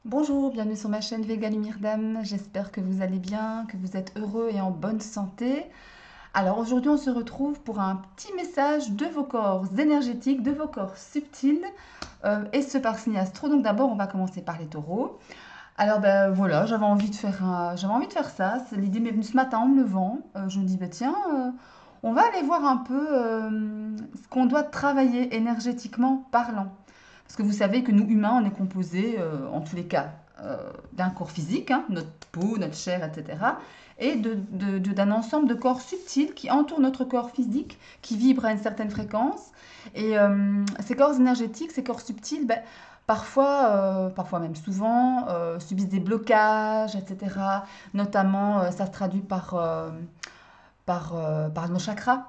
Bonjour, bienvenue sur ma chaîne Vegan Myrdam. J'espère que vous allez bien, que vous êtes heureux et en bonne santé. Alors aujourd'hui, on se retrouve pour un petit message de vos corps énergétiques, de vos corps subtils, et ce par signe astro. Donc d'abord, on va commencer par les taureaux. Alors ben voilà, j'avais envie de faire ça. L'idée m'est venue ce matin en me levant. Je me dis, ben tiens, on va aller voir un peu ce qu'on doit travailler énergétiquement parlant. Parce que vous savez que nous, humains, on est composés, en tous les cas, d'un corps physique, hein, notre peau, notre chair, etc. Et d'un ensemble de corps subtils qui entourent notre corps physique, qui vibrent à une certaine fréquence. Et ces corps énergétiques, ces corps subtils, ben, parfois même souvent, subissent des blocages, etc. Notamment, ça se traduit par nos chakras,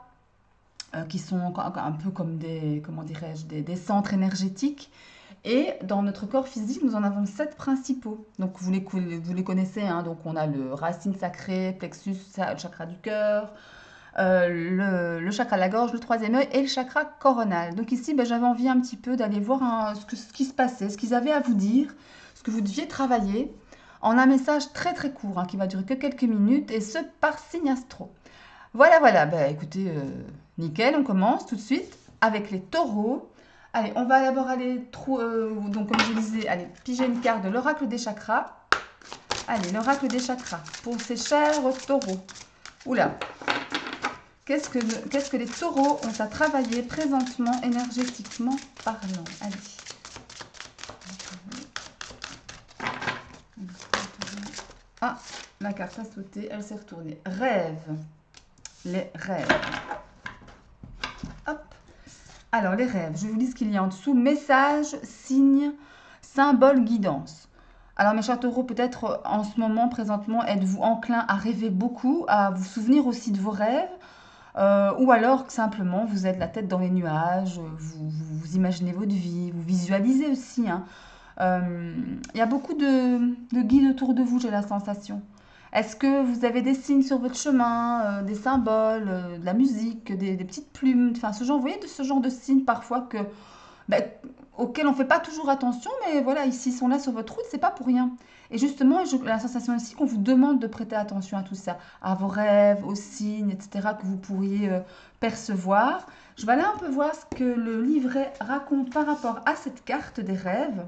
qui sont un peu comme des, comment dirais-je, des centres énergétiques. Et dans notre corps physique, nous en avons 7 principaux. Donc vous les connaissez, hein. Donc on a le racine sacrée, plexus, chakra du cœur, le chakra de la gorge, le troisième œil et le chakra coronal. Donc ici, ben, j'avais envie un petit peu d'aller voir ce qui se passait, ce qu'ils avaient à vous dire, ce que vous deviez travailler, en un message très très court, hein, qui va durer que quelques minutes, et ce par signe astro. Voilà, bah écoutez, nickel, on commence tout de suite avec les taureaux. Allez, on va d'abord aller, donc comme je disais, allez, piger une carte de l'oracle des chakras. Allez, l'oracle des chakras, pour ces chers taureaux. Oula, qu'est-ce que les taureaux ont à travailler présentement, énergétiquement parlant? Allez. Ah, la carte a sauté, elle s'est retournée. Rêve. Les rêves. Hop. Alors, les rêves, je vous lis ce qu'il y a en dessous. Message, signe, symbole, guidance. Alors, mes chers taureaux, peut-être en ce moment, présentement, êtes-vous enclin à rêver beaucoup, à vous souvenir aussi de vos rêves, ou alors simplement vous êtes la tête dans les nuages, vous imaginez votre vie, vous visualisez aussi, hein. Il y a beaucoup de guides autour de vous, j'ai la sensation. Est-ce que vous avez des signes sur votre chemin, des symboles, de la musique, des petites plumes, enfin ce genre, vous voyez, de ce genre de signes parfois ben, auxquels on ne fait pas toujours attention, mais voilà, ici, ils sont là sur votre route, c'est pas pour rien. Et justement, j'ai la sensation aussi qu'on vous demande de prêter attention à tout ça, à vos rêves, aux signes, etc., que vous pourriez percevoir. Je vais aller un peu voir ce que le livret raconte par rapport à cette carte des rêves.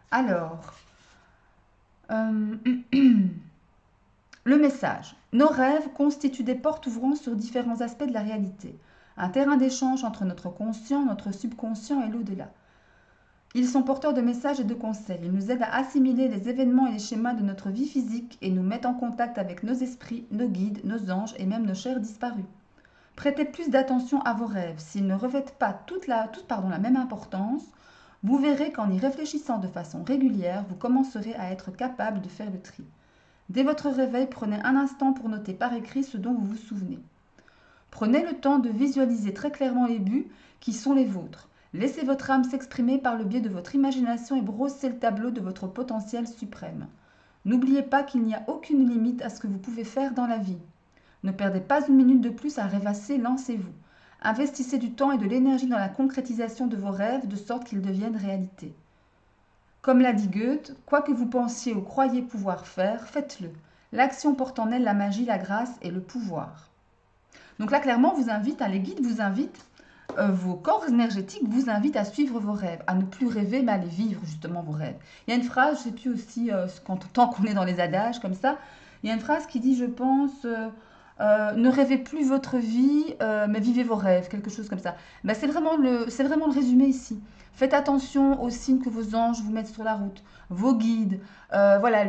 Alors, euh, le message. Nos rêves constituent des portes ouvrant sur différents aspects de la réalité, un terrain d'échange entre notre conscient, notre subconscient et l'au-delà. Ils sont porteurs de messages et de conseils. Ils nous aident à assimiler les événements et les schémas de notre vie physique et nous mettent en contact avec nos esprits, nos guides, nos anges et même nos chers disparus. Prêtez plus d'attention à vos rêves. S'ils ne revêtent pas la même importance, vous verrez qu'en y réfléchissant de façon régulière, vous commencerez à être capable de faire le tri. Dès votre réveil, prenez un instant pour noter par écrit ce dont vous vous souvenez. Prenez le temps de visualiser très clairement les buts qui sont les vôtres. Laissez votre âme s'exprimer par le biais de votre imagination et brossez le tableau de votre potentiel suprême. N'oubliez pas qu'il n'y a aucune limite à ce que vous pouvez faire dans la vie. Ne perdez pas une minute de plus à rêvasser, lancez-vous. Investissez du temps et de l'énergie dans la concrétisation de vos rêves de sorte qu'ils deviennent réalité. Comme l'a dit Goethe, quoi que vous pensiez ou croyiez pouvoir faire, faites-le. L'action porte en elle la magie, la grâce et le pouvoir. Donc là, clairement, vous invite, les guides vous invitent, vos corps énergétiques vous invitent à suivre vos rêves, à ne plus rêver, mais à les vivre justement vos rêves. Il y a une phrase, je ne sais plus aussi, tant qu'on est dans les adages comme ça, il y a une phrase qui dit, je pense, ne rêvez plus votre vie, mais vivez vos rêves, quelque chose comme ça. Ben, c'est vraiment le résumé ici. Faites attention aux signes que vos anges vous mettent sur la route, vos guides. Voilà,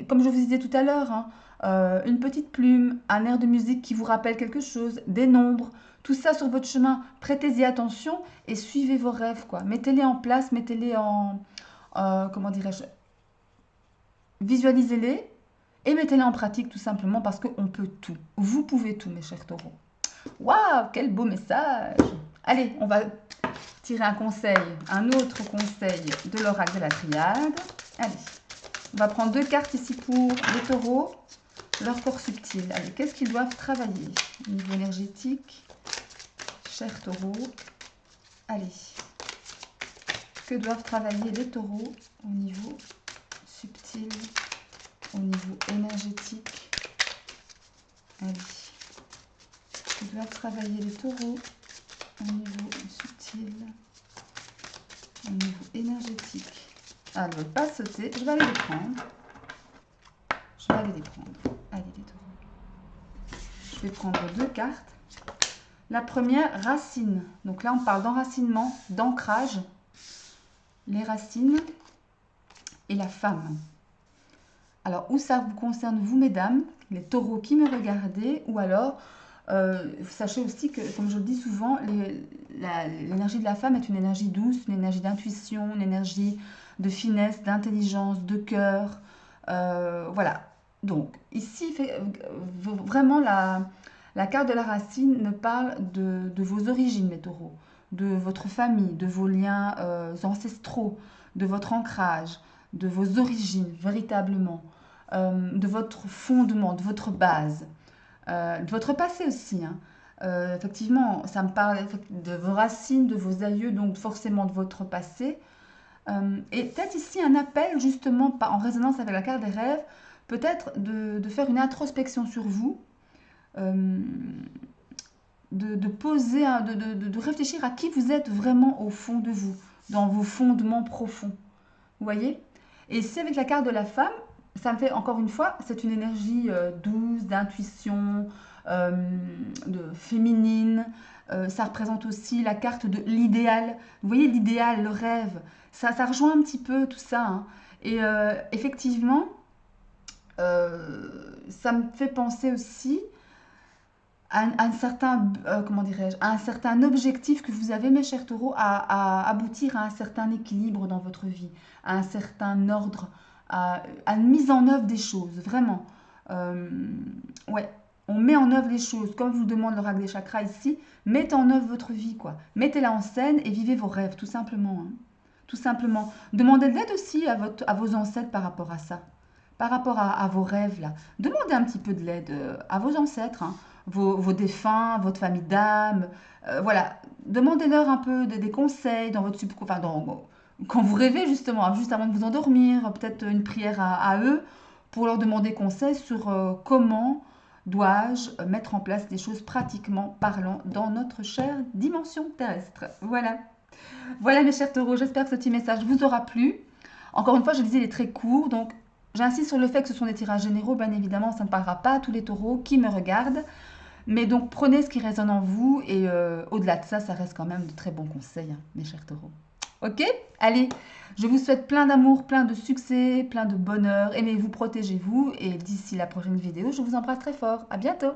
comme je vous disais tout à l'heure, hein, une petite plume, un air de musique qui vous rappelle quelque chose, des nombres, tout ça sur votre chemin. Prêtez-y attention et suivez vos rêves, quoi. Mettez-les en place, mettez-les comment dirais-je, visualisez-les et mettez-les en pratique tout simplement parce qu'on peut tout. Vous pouvez tout, mes chers taureaux. Waouh, quel beau message! Allez, on va tirer un conseil, un autre conseil de l'oracle de la triade. Allez, on va prendre 2 cartes ici pour les taureaux, leur corps subtil. Allez, qu'est-ce qu'ils doivent travailler au niveau énergétique, chers taureaux? Allez, Que doivent travailler les taureaux au niveau subtil, au niveau énergétique? Allez. Que doivent travailler les taureaux au niveau subtil, au niveau énergétique? Ah, elles ne veulent pas sauter. Je vais aller les prendre. Je vais aller les prendre. Allez, les taureaux. Je vais prendre 2 cartes. La première, racine. Donc là, on parle d'enracinement, d'ancrage. Les racines et la femme. Alors, où ça vous concerne, vous, mesdames, les taureaux qui me regardez, ou alors, sachez aussi que, comme je le dis souvent, l'énergie de la femme est une énergie douce, une énergie d'intuition, une énergie de finesse, d'intelligence, de cœur. Voilà. Donc, ici, vraiment, la carte de la racine ne parle de vos origines, les taureaux, de votre famille, de vos liens ancestraux, de votre ancrage, de vos origines, véritablement, de votre fondement, de votre base, de votre passé aussi, hein. Effectivement, ça me parle de vos racines, de vos aïeux, donc forcément de votre passé. Et peut-être ici un appel, justement, en résonance avec la carte des rêves, peut-être de faire une introspection sur vous, de poser, de réfléchir à qui vous êtes vraiment au fond de vous, dans vos fondements profonds. Vous voyez? Et si avec la carte de la femme, ça me fait encore une fois, c'est une énergie douce, d'intuition, de féminine. Ça représente aussi la carte de l'idéal. Vous voyez, l'idéal, le rêve, ça rejoint un petit peu tout ça, hein. Et effectivement, ça me fait penser aussi à un certain, comment dirais-je, à un certain objectif que vous avez, mes chers taureaux, à aboutir à un certain équilibre dans votre vie, à un certain ordre, à une mise en œuvre des choses, vraiment. Ouais, on met en œuvre les choses, comme vous le demande l'oracle des chakras ici, mettez en œuvre votre vie, quoi. Mettez-la en scène et vivez vos rêves, tout simplement, hein. Tout simplement. Demandez de l'aide aussi à vos ancêtres par rapport à ça, par rapport à vos rêves, là. Demandez un petit peu de l'aide à vos ancêtres, hein. Vos défunts, votre famille d'âme. Voilà, demandez-leur un peu des conseils dans votre subconscient, enfin, quand vous rêvez justement, hein, juste avant de vous endormir, peut-être une prière à eux pour leur demander conseil sur comment dois-je mettre en place des choses pratiquement parlant dans notre chère dimension terrestre. Voilà. Voilà mes chers taureaux, j'espère que ce petit message vous aura plu. Encore une fois, je disais, il est très court, donc j'insiste sur le fait que ce sont des tirages généraux. Bien évidemment, ça ne parlera pas à tous les taureaux qui me regardent. Mais donc, prenez ce qui résonne en vous et au-delà de ça, ça reste quand même de très bons conseils, hein, mes chers taureaux. Ok? Allez, je vous souhaite plein d'amour, plein de succès, plein de bonheur. Aimez-vous, protégez-vous. Et d'ici la prochaine vidéo, je vous embrasse très fort. À bientôt!